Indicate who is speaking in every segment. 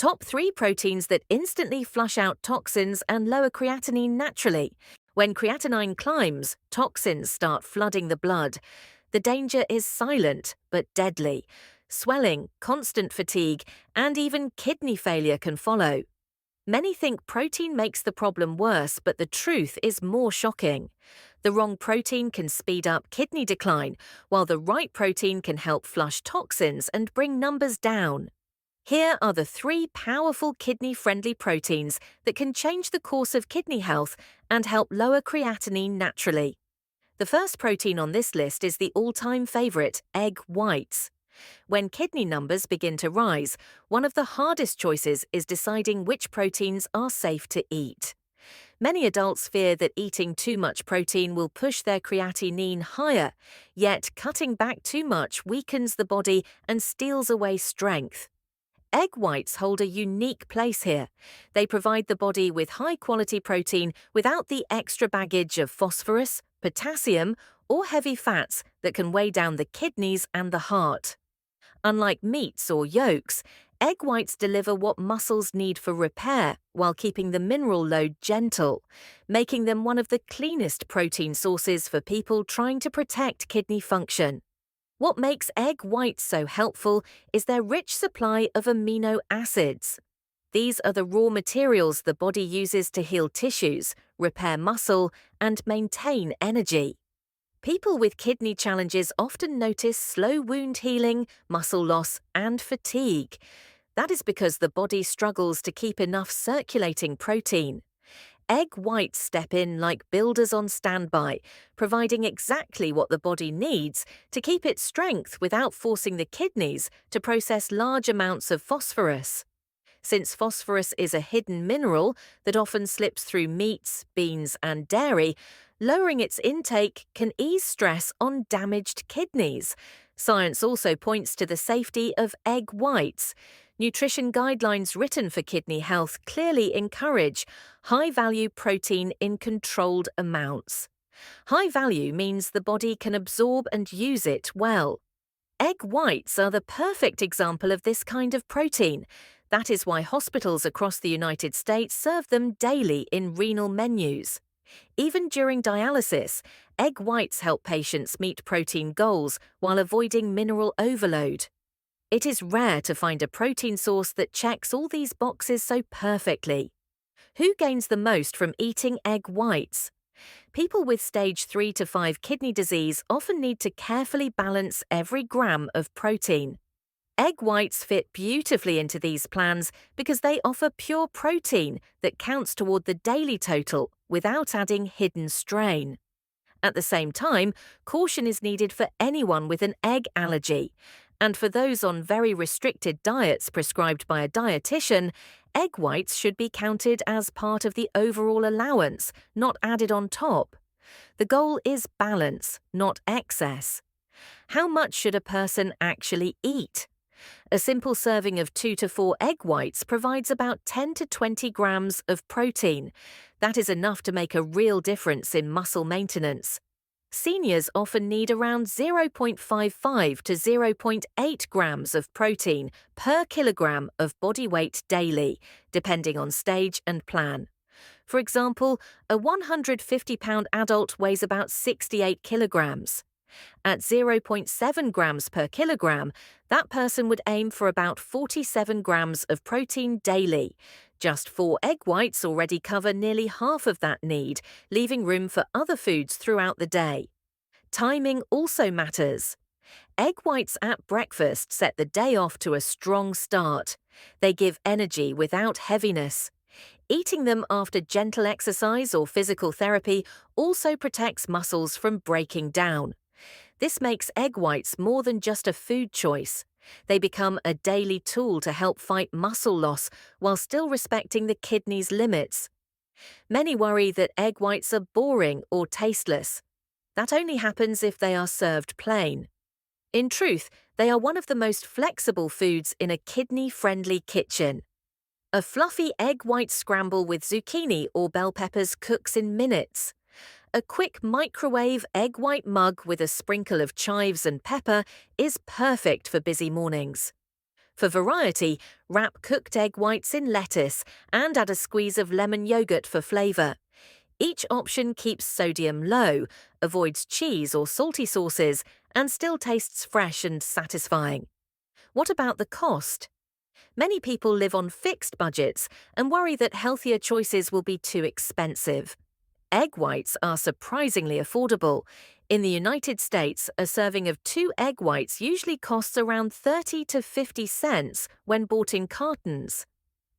Speaker 1: Top 3 proteins that instantly flush out toxins and lower creatinine naturally. When creatinine climbs, toxins start flooding the blood. The danger is silent but deadly. Swelling, constant fatigue, and even kidney failure can follow. Many think protein makes the problem worse, but the truth is more shocking. The wrong protein can speed up kidney decline, while the right protein can help flush toxins and bring numbers down. Here are the 3 powerful kidney-friendly proteins that can change the course of kidney health and help lower creatinine naturally. The first protein on this list is the all-time favorite, egg whites. When kidney numbers begin to rise, one of the hardest choices is deciding which proteins are safe to eat. Many adults fear that eating too much protein will push their creatinine higher, yet cutting back too much weakens the body and steals away strength. Egg whites hold a unique place here. They provide the body with high-quality protein without the extra baggage of phosphorus, potassium, or heavy fats that can weigh down the kidneys and the heart. Unlike meats or yolks, egg whites deliver what muscles need for repair while keeping the mineral load gentle, making them one of the cleanest protein sources for people trying to protect kidney function. What makes egg whites so helpful is their rich supply of amino acids. These are the raw materials the body uses to heal tissues, repair muscle, and maintain energy. People with kidney challenges often notice slow wound healing, muscle loss, and fatigue. That is because the body struggles to keep enough circulating protein. Egg whites step in like builders on standby, providing exactly what the body needs to keep its strength without forcing the kidneys to process large amounts of phosphorus. Since phosphorus is a hidden mineral that often slips through meats, beans, and dairy, lowering its intake can ease stress on damaged kidneys. Science also points to the safety of egg whites. Nutrition guidelines written for kidney health clearly encourage high-value protein in controlled amounts. High value means the body can absorb and use it well. Egg whites are the perfect example of this kind of protein. That is why hospitals across the United States serve them daily in renal menus. Even during dialysis, egg whites help patients meet protein goals while avoiding mineral overload. It is rare to find a protein source that checks all these boxes so perfectly. Who gains the most from eating egg whites? People with stage 3 to 5 kidney disease often need to carefully balance every gram of protein. Egg whites fit beautifully into these plans because they offer pure protein that counts toward the daily total without adding hidden strain. At the same time, caution is needed for anyone with an egg allergy. And for those on very restricted diets prescribed by a dietitian, egg whites should be counted as part of the overall allowance, not added on top. The goal is balance, not excess. How much should a person actually eat? A simple serving of 2 to 4 egg whites provides about 10 to 20 grams of protein. That is enough to make a real difference in muscle maintenance. Seniors often need around 0.55 to 0.8 grams of protein per kilogram of body weight daily, depending on stage and plan. For example, a 150-pound adult weighs about 68 kilograms. At 0.7 grams per kilogram, that person would aim for about 47 grams of protein daily. Just 4 egg whites already cover nearly half of that need, leaving room for other foods throughout the day. Timing also matters. Egg whites at breakfast set the day off to a strong start. They give energy without heaviness. Eating them after gentle exercise or physical therapy also protects muscles from breaking down. This makes egg whites more than just a food choice. They become a daily tool to help fight muscle loss while still respecting the kidney's limits. Many worry that egg whites are boring or tasteless. That only happens if they are served plain. In truth, they are one of the most flexible foods in a kidney-friendly kitchen. A fluffy egg white scramble with zucchini or bell peppers cooks in minutes. A quick microwave egg white mug with a sprinkle of chives and pepper is perfect for busy mornings. For variety, wrap cooked egg whites in lettuce and add a squeeze of lemon yogurt for flavor. Each option keeps sodium low, avoids cheese or salty sauces, and still tastes fresh and satisfying. What about the cost? Many people live on fixed budgets and worry that healthier choices will be too expensive. Egg whites are surprisingly affordable. In the United States, a serving of 2 egg whites usually costs around 30 to 50 cents when bought in cartons.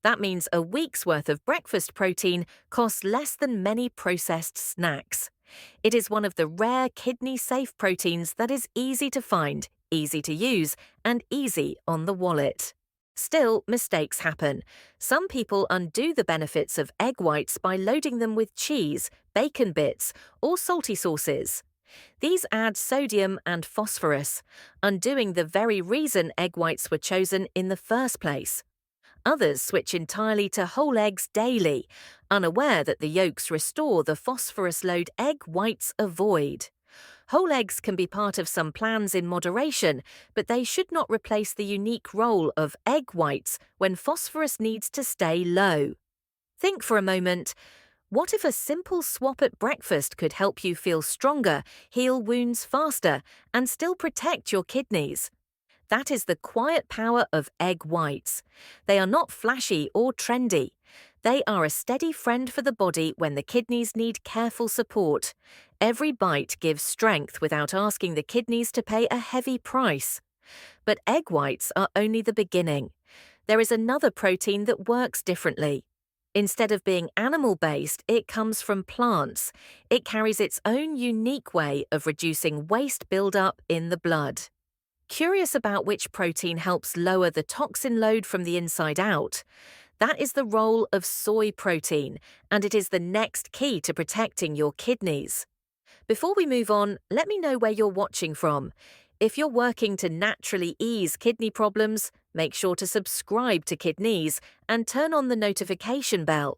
Speaker 1: That means a week's worth of breakfast protein costs less than many processed snacks. It is one of the rare kidney-safe proteins that is easy to find, easy to use, and easy on the wallet. Still, mistakes happen. Some people undo the benefits of egg whites by loading them with cheese, bacon bits, or salty sauces. These add sodium and phosphorus, undoing the very reason egg whites were chosen in the first place. Others switch entirely to whole eggs daily, unaware that the yolks restore the phosphorus load egg whites avoid. Whole eggs can be part of some plans in moderation, but they should not replace the unique role of egg whites when phosphorus needs to stay low. Think for a moment, what if a simple swap at breakfast could help you feel stronger, heal wounds faster, and still protect your kidneys? That is the quiet power of egg whites. They are not flashy or trendy. They are a steady friend for the body when the kidneys need careful support. Every bite gives strength without asking the kidneys to pay a heavy price. But egg whites are only the beginning. There is another protein that works differently. Instead of being animal-based, it comes from plants. It carries its own unique way of reducing waste buildup in the blood. Curious about which protein helps lower the toxin load from the inside out? That is the role of soy protein, and it is the next key to protecting your kidneys. Before we move on, let me know where you're watching from. If you're working to naturally ease kidney problems, make sure to subscribe to Kidnease and turn on the notification bell.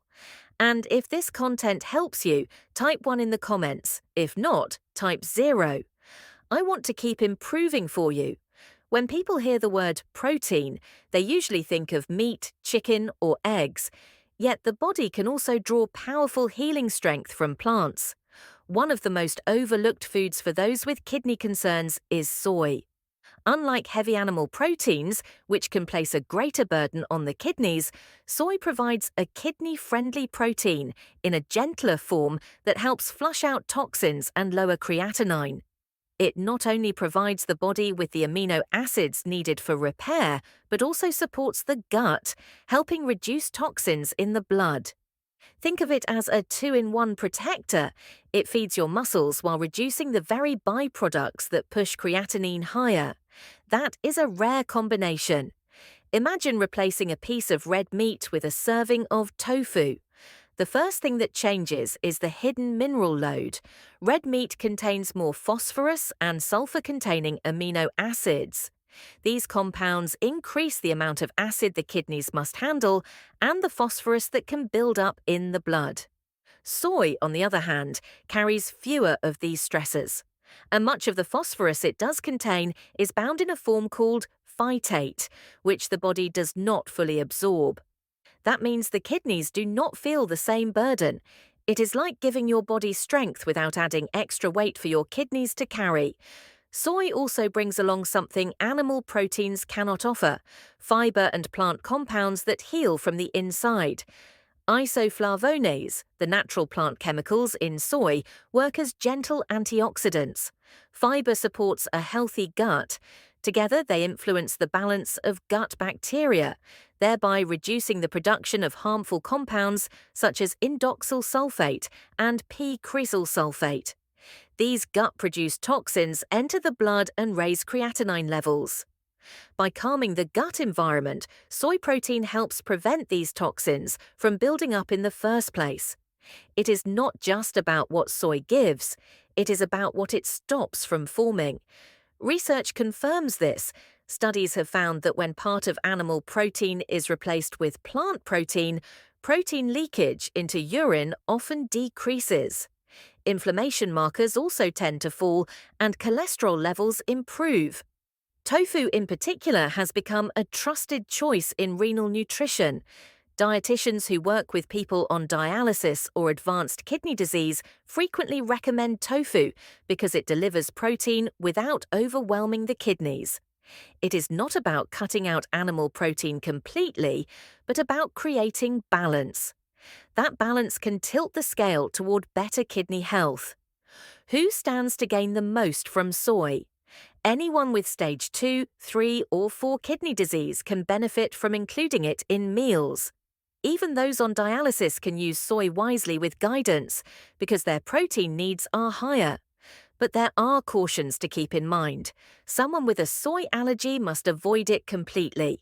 Speaker 1: And if this content helps you, type 1 in the comments. If not, type 0. I want to keep improving for you. When people hear the word protein, they usually think of meat, chicken, or eggs. Yet the body can also draw powerful healing strength from plants. One of the most overlooked foods for those with kidney concerns is soy. Unlike heavy animal proteins, which can place a greater burden on the kidneys, soy provides a kidney-friendly protein in a gentler form that helps flush out toxins and lower creatinine. It not only provides the body with the amino acids needed for repair, but also supports the gut, helping reduce toxins in the blood. Think of it as a 2-in-1 protector. It feeds your muscles while reducing the very byproducts that push creatinine higher. That is a rare combination. Imagine replacing a piece of red meat with a serving of tofu. The first thing that changes is the hidden mineral load. Red meat contains more phosphorus and sulfur-containing amino acids. These compounds increase the amount of acid the kidneys must handle and the phosphorus that can build up in the blood. Soy, on the other hand, carries fewer of these stressors, and much of the phosphorus it does contain is bound in a form called phytate, which the body does not fully absorb. That means the kidneys do not feel the same burden. It is like giving your body strength without adding extra weight for your kidneys to carry. Soy also brings along something animal proteins cannot offer: fiber and plant compounds that heal from the inside. Isoflavones, the natural plant chemicals in soy, work as gentle antioxidants. Fiber supports a healthy gut. Together, they influence the balance of gut bacteria, thereby reducing the production of harmful compounds such as indoxyl sulfate and p-cresyl sulfate. These gut-produced toxins enter the blood and raise creatinine levels. By calming the gut environment, soy protein helps prevent these toxins from building up in the first place. It is not just about what soy gives, it is about what it stops from forming. Research confirms this. Studies have found that when part of animal protein is replaced with plant protein leakage into urine often decreases. Inflammation markers also tend to fall and cholesterol levels improve. Tofu in particular has become a trusted choice in renal nutrition. Dietitians who work with people on dialysis or advanced kidney disease frequently recommend tofu because it delivers protein without overwhelming the kidneys. It is not about cutting out animal protein completely, but about creating balance. That balance can tilt the scale toward better kidney health. Who stands to gain the most from soy? Anyone with stage 2, 3, or 4 kidney disease can benefit from including it in meals. Even those on dialysis can use soy wisely with guidance because their protein needs are higher. But there are cautions to keep in mind. Someone with a soy allergy must avoid it completely.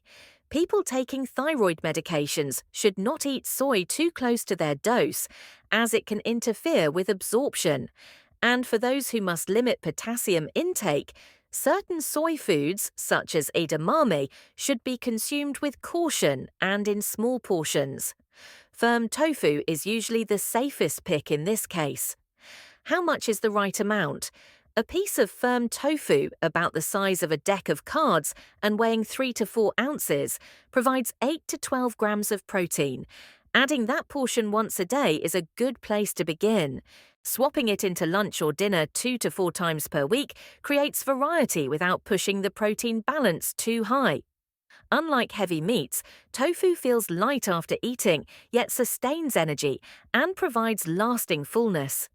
Speaker 1: People taking thyroid medications should not eat soy too close to their dose, as it can interfere with absorption. And for those who must limit potassium intake, certain soy foods, such as edamame, should be consumed with caution and in small portions. Firm tofu is usually the safest pick in this case. How much is the right amount? A piece of firm tofu, about the size of a deck of cards and weighing 3 to 4 ounces, provides 8 to 12 grams of protein. Adding that portion once a day is a good place to begin. Swapping it into lunch or dinner 2 to 4 times per week creates variety without pushing the protein balance too high. Unlike heavy meats, tofu feels light after eating, yet sustains energy and provides lasting fullness.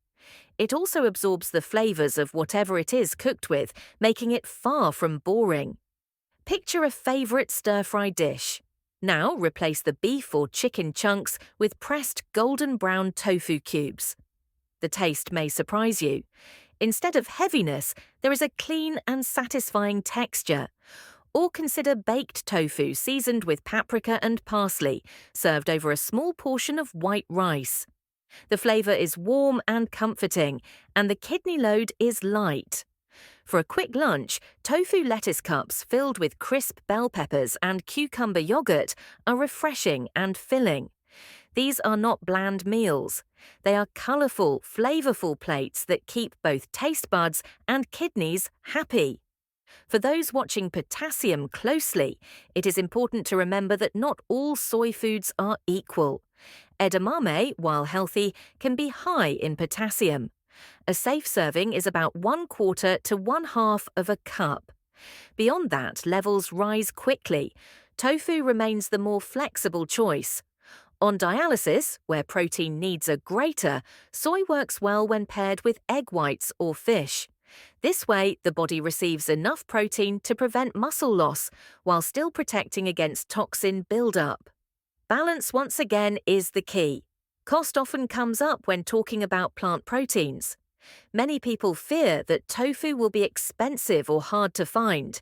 Speaker 1: It also absorbs the flavors of whatever it is cooked with, making it far from boring. Picture a favorite stir-fry dish. Now replace the beef or chicken chunks with pressed golden brown tofu cubes. The taste may surprise you. Instead of heaviness, there is a clean and satisfying texture. Or consider baked tofu seasoned with paprika and parsley, served over a small portion of white rice. The flavor is warm and comforting, and the kidney load is light. For a quick lunch, tofu lettuce cups filled with crisp bell peppers and cucumber yogurt are refreshing and filling. These are not bland meals. They are colorful, flavorful plates that keep both taste buds and kidneys happy. For those watching potassium closely, it is important to remember that not all soy foods are equal. Edamame, while healthy, can be high in potassium. A safe serving is about 1/4 to 1/2 of a cup. Beyond that, levels rise quickly. Tofu remains the more flexible choice. On dialysis, where protein needs are greater, soy works well when paired with egg whites or fish. This way, the body receives enough protein to prevent muscle loss while still protecting against toxin buildup. Balance, once again, is the key. Cost often comes up when talking about plant proteins. Many people fear that tofu will be expensive or hard to find.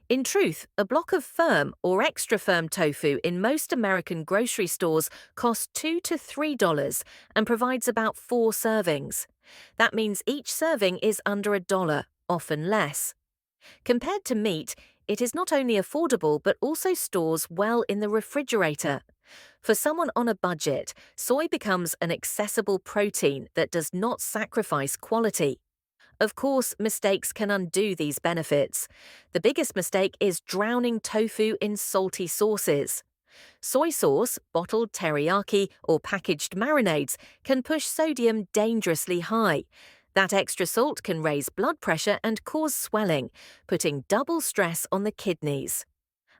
Speaker 1: In truth, a block of firm or extra firm tofu in most American grocery stores costs $2 to $3 and provides about 4 servings. That means each serving is under $1, often less. Compared to meat, it is not only affordable but also stores well in the refrigerator. For someone on a budget, soy becomes an accessible protein that does not sacrifice quality. Of course, mistakes can undo these benefits. The biggest mistake is drowning tofu in salty sauces. Soy sauce, bottled teriyaki, or packaged marinades can push sodium dangerously high. That extra salt can raise blood pressure and cause swelling, putting double stress on the kidneys.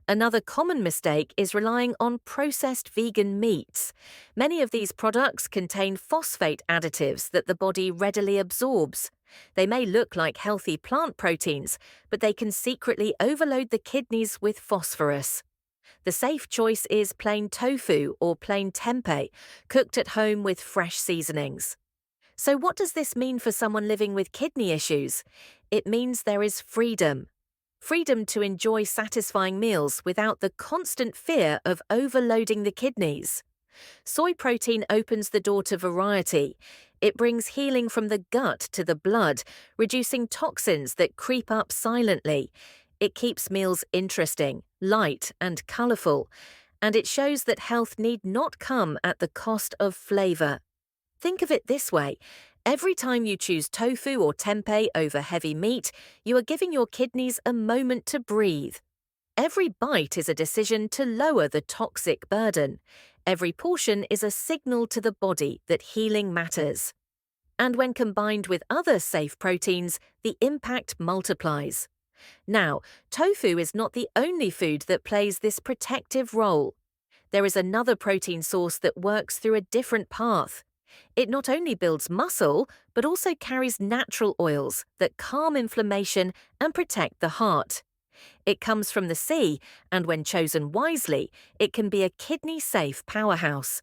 Speaker 1: Another common mistake is relying on processed vegan meats. Many of these products contain phosphate additives that the body readily absorbs. They may look like healthy plant proteins, but they can secretly overload the kidneys with phosphorus. The safe choice is plain tofu or plain tempeh, cooked at home with fresh seasonings. So what does this mean for someone living with kidney issues? It means there is freedom. Freedom to enjoy satisfying meals without the constant fear of overloading the kidneys. Soy protein opens the door to variety. It brings healing from the gut to the blood, reducing toxins that creep up silently. It keeps meals interesting, light, and colorful. And it shows that health need not come at the cost of flavor. Think of it this way. Every time you choose tofu or tempeh over heavy meat, you are giving your kidneys a moment to breathe. Every bite is a decision to lower the toxic burden. Every portion is a signal to the body that healing matters. And when combined with other safe proteins, the impact multiplies. Now, tofu is not the only food that plays this protective role. There is another protein source that works through a different path. It not only builds muscle, but also carries natural oils that calm inflammation and protect the heart. It comes from the sea, and when chosen wisely, it can be a kidney-safe powerhouse.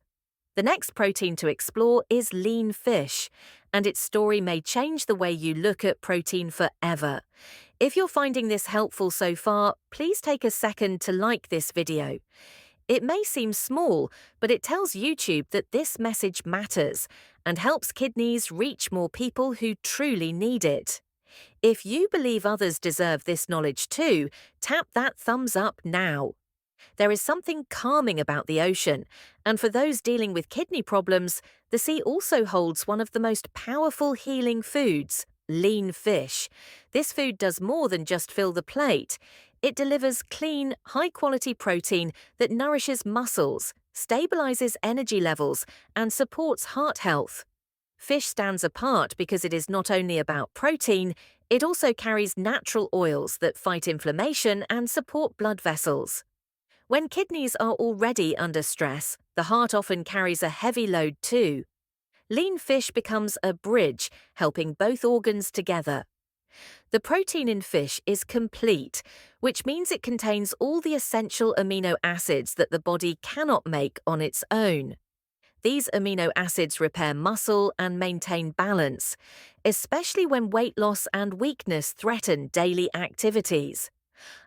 Speaker 1: The next protein to explore is lean fish, and its story may change the way you look at protein forever. If you're finding this helpful so far, please take a second to like this video. It may seem small, but it tells YouTube that this message matters and helps kidneys reach more people who truly need it. If you believe others deserve this knowledge too, tap that thumbs up now. There is something calming about the ocean, and for those dealing with kidney problems, the sea also holds one of the most powerful healing foods, lean fish. This food does more than just fill the plate. It delivers clean, high-quality protein that nourishes muscles, stabilizes energy levels, and supports heart health. Fish stands apart because it is not only about protein, it also carries natural oils that fight inflammation and support blood vessels. When kidneys are already under stress, the heart often carries a heavy load too. Lean fish becomes a bridge, helping both organs together. The protein in fish is complete, which means it contains all the essential amino acids that the body cannot make on its own. These amino acids repair muscle and maintain balance, especially when weight loss and weakness threaten daily activities.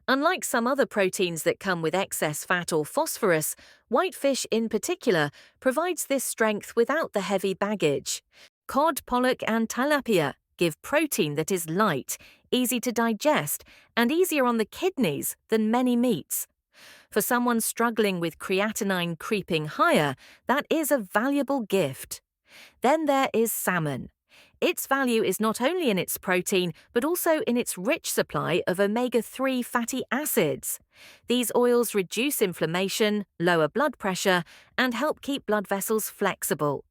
Speaker 1: Unlike some other proteins that come with excess fat or phosphorus, whitefish in particular provides this strength without the heavy baggage. Cod, pollock, and tilapia give protein that is light, easy to digest, and easier on the kidneys than many meats. For someone struggling with creatinine creeping higher, that is a valuable gift. Then there is salmon. Its value is not only in its protein, but also in its rich supply of omega-3 fatty acids. These oils reduce inflammation, lower blood pressure, and help keep blood vessels flexible.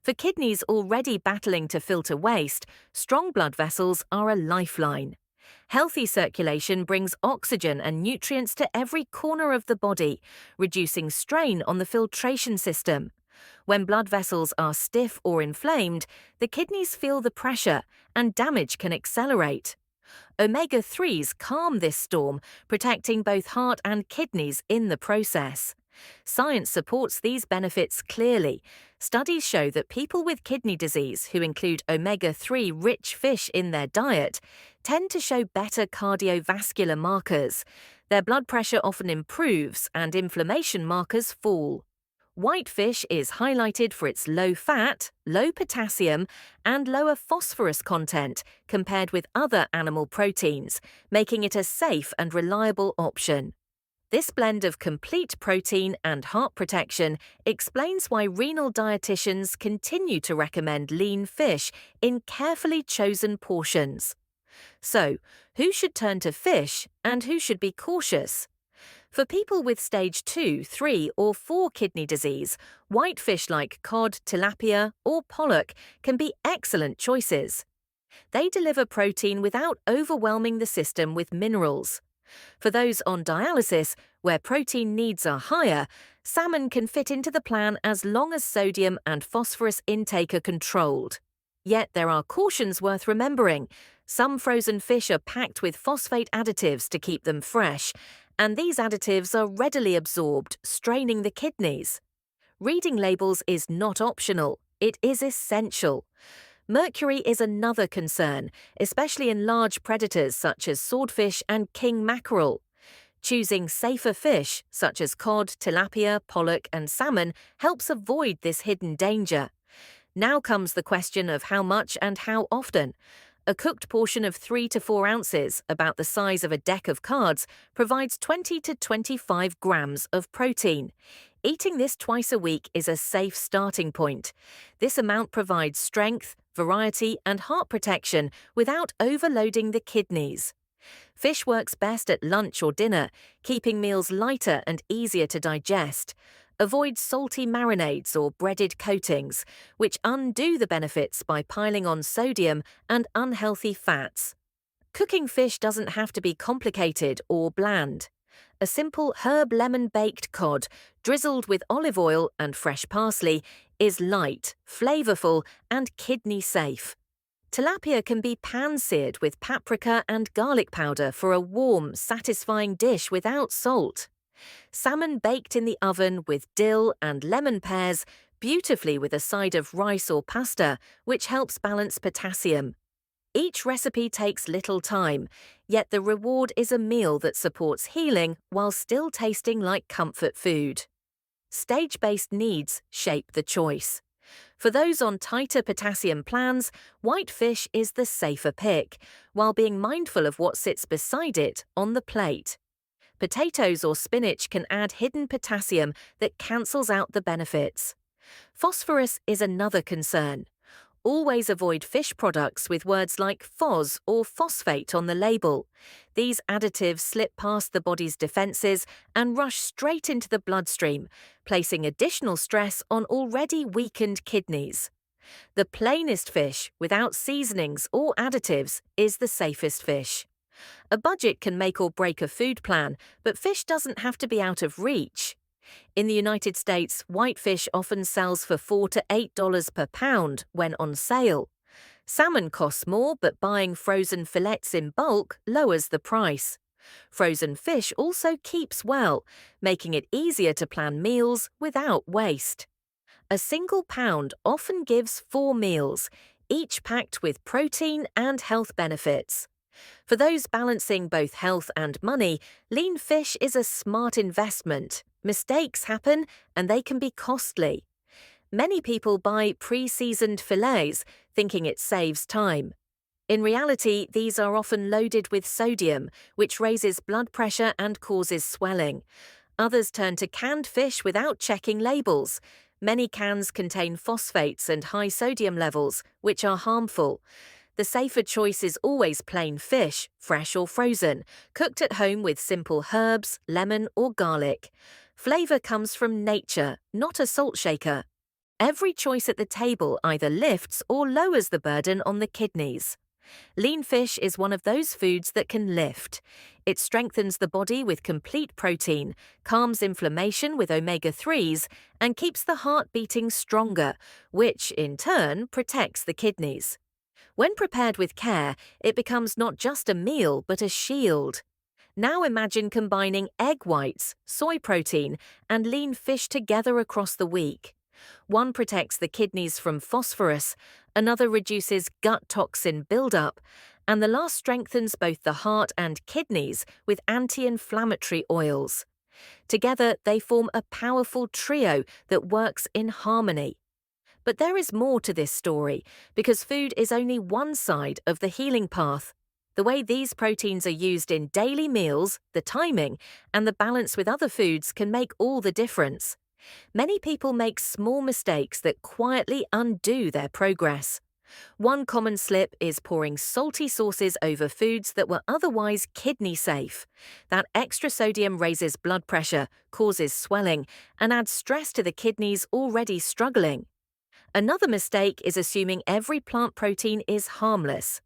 Speaker 1: For kidneys already battling to filter waste, strong blood vessels are a lifeline. Healthy circulation brings oxygen and nutrients to every corner of the body, reducing strain on the filtration system. When blood vessels are stiff or inflamed, the kidneys feel the pressure and damage can accelerate. Omega-3s calm this storm, protecting both heart and kidneys in the process. Science supports these benefits clearly. Studies show that people with kidney disease who include omega-3 rich fish in their diet tend to show better cardiovascular markers. Their blood pressure often improves and inflammation markers fall. Whitefish is highlighted for its low fat, low potassium, and lower phosphorus content compared with other animal proteins, making it a safe and reliable option. This blend of complete protein and heart protection explains why renal dietitians continue to recommend lean fish in carefully chosen portions. So, who should turn to fish and who should be cautious? For people with stage 2, 3, or 4 kidney disease, whitefish like cod, tilapia, or pollock can be excellent choices. They deliver protein without overwhelming the system with minerals. For those on dialysis, where protein needs are higher, salmon can fit into the plan as long as sodium and phosphorus intake are controlled. Yet there are cautions worth remembering. Some frozen fish are packed with phosphate additives to keep them fresh, and these additives are readily absorbed, straining the kidneys. Reading labels is not optional, it is essential. Mercury is another concern, especially in large predators such as swordfish and king mackerel. Choosing safer fish, such as cod, tilapia, pollock, and salmon, helps avoid this hidden danger. Now comes the question of how much and how often. A cooked portion of 3 to 4 ounces, about the size of a deck of cards, provides 20 to 25 grams of protein. Eating this twice a week is a safe starting point. This amount provides strength, variety, and heart protection without overloading the kidneys. Fish works best at lunch or dinner, keeping meals lighter and easier to digest. Avoid salty marinades or breaded coatings, which undo the benefits by piling on sodium and unhealthy fats. Cooking fish doesn't have to be complicated or bland. A simple herb lemon-baked cod, drizzled with olive oil and fresh parsley, is light, flavorful, and kidney-safe. Tilapia can be pan-seared with paprika and garlic powder for a warm, satisfying dish without salt. Salmon baked in the oven with dill and lemon pears, beautifully with a side of rice or pasta, which helps balance potassium. Each recipe takes little time, yet the reward is a meal that supports healing while still tasting like comfort food. Stage-based needs shape the choice. For those on tighter potassium plans, white fish is the safer pick, while being mindful of what sits beside it on the plate. Potatoes or spinach can add hidden potassium that cancels out the benefits. Phosphorus is another concern. Always avoid fish products with words like phos or phosphate on the label. These additives slip past the body's defenses and rush straight into the bloodstream, placing additional stress on already weakened kidneys. The plainest fish, without seasonings or additives, is the safest fish. A budget can make or break a food plan, but fish doesn't have to be out of reach. In the United States, whitefish often sells for $4 to $8 per pound when on sale. Salmon costs more, but buying frozen fillets in bulk lowers the price. Frozen fish also keeps well, making it easier to plan meals without waste. A single pound often gives 4 meals, each packed with protein and health benefits. For those balancing both health and money, lean fish is a smart investment. Mistakes happen, and they can be costly. Many people buy pre-seasoned fillets, thinking it saves time. In reality, these are often loaded with sodium, which raises blood pressure and causes swelling. Others turn to canned fish without checking labels. Many cans contain phosphates and high sodium levels, which are harmful. The safer choice is always plain fish, fresh or frozen, cooked at home with simple herbs, lemon or garlic. Flavor comes from nature, not a salt shaker. Every choice at the table either lifts or lowers the burden on the kidneys. Lean fish is one of those foods that can lift. It strengthens the body with complete protein, calms inflammation with omega-3s, and keeps the heart beating stronger, which, in turn, protects the kidneys. When prepared with care, it becomes not just a meal, but a shield. Now imagine combining egg whites, soy protein, and lean fish together across the week. One protects the kidneys from phosphorus, another reduces gut toxin buildup, and the last strengthens both the heart and kidneys with anti-inflammatory oils. Together, they form a powerful trio that works in harmony. But there is more to this story, because food is only one side of the healing path. The way these proteins are used in daily meals, the timing, and the balance with other foods can make all the difference. Many people make small mistakes that quietly undo their progress. One common slip is pouring salty sauces over foods that were otherwise kidney safe. That extra sodium raises blood pressure, causes swelling, and adds stress to the kidneys already struggling. Another mistake is assuming every plant protein is harmless.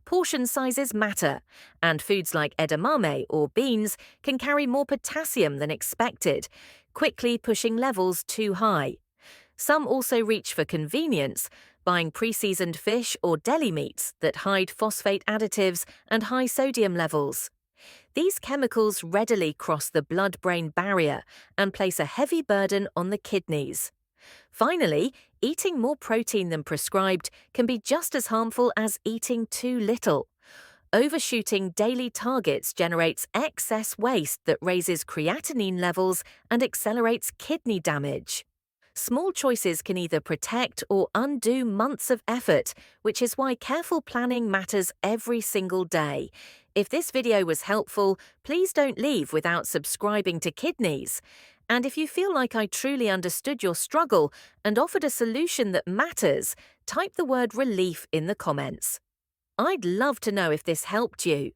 Speaker 1: Portion sizes matter, and foods like edamame or beans can carry more potassium than expected, quickly pushing levels too high. Some also reach for convenience, buying pre-seasoned fish or deli meats that hide phosphate additives and high sodium levels. These chemicals readily cross the blood-brain barrier and place a heavy burden on the kidneys. Finally, eating more protein than prescribed can be just as harmful as eating too little. Overshooting daily targets generates excess waste that raises creatinine levels and accelerates kidney damage. Small choices can either protect or undo months of effort, which is why careful planning matters every single day. If this video was helpful, please don't leave without subscribing to Kidnease. And if you feel like I truly understood your struggle and offered a solution that matters, type the word relief in the comments. I'd love to know if this helped you.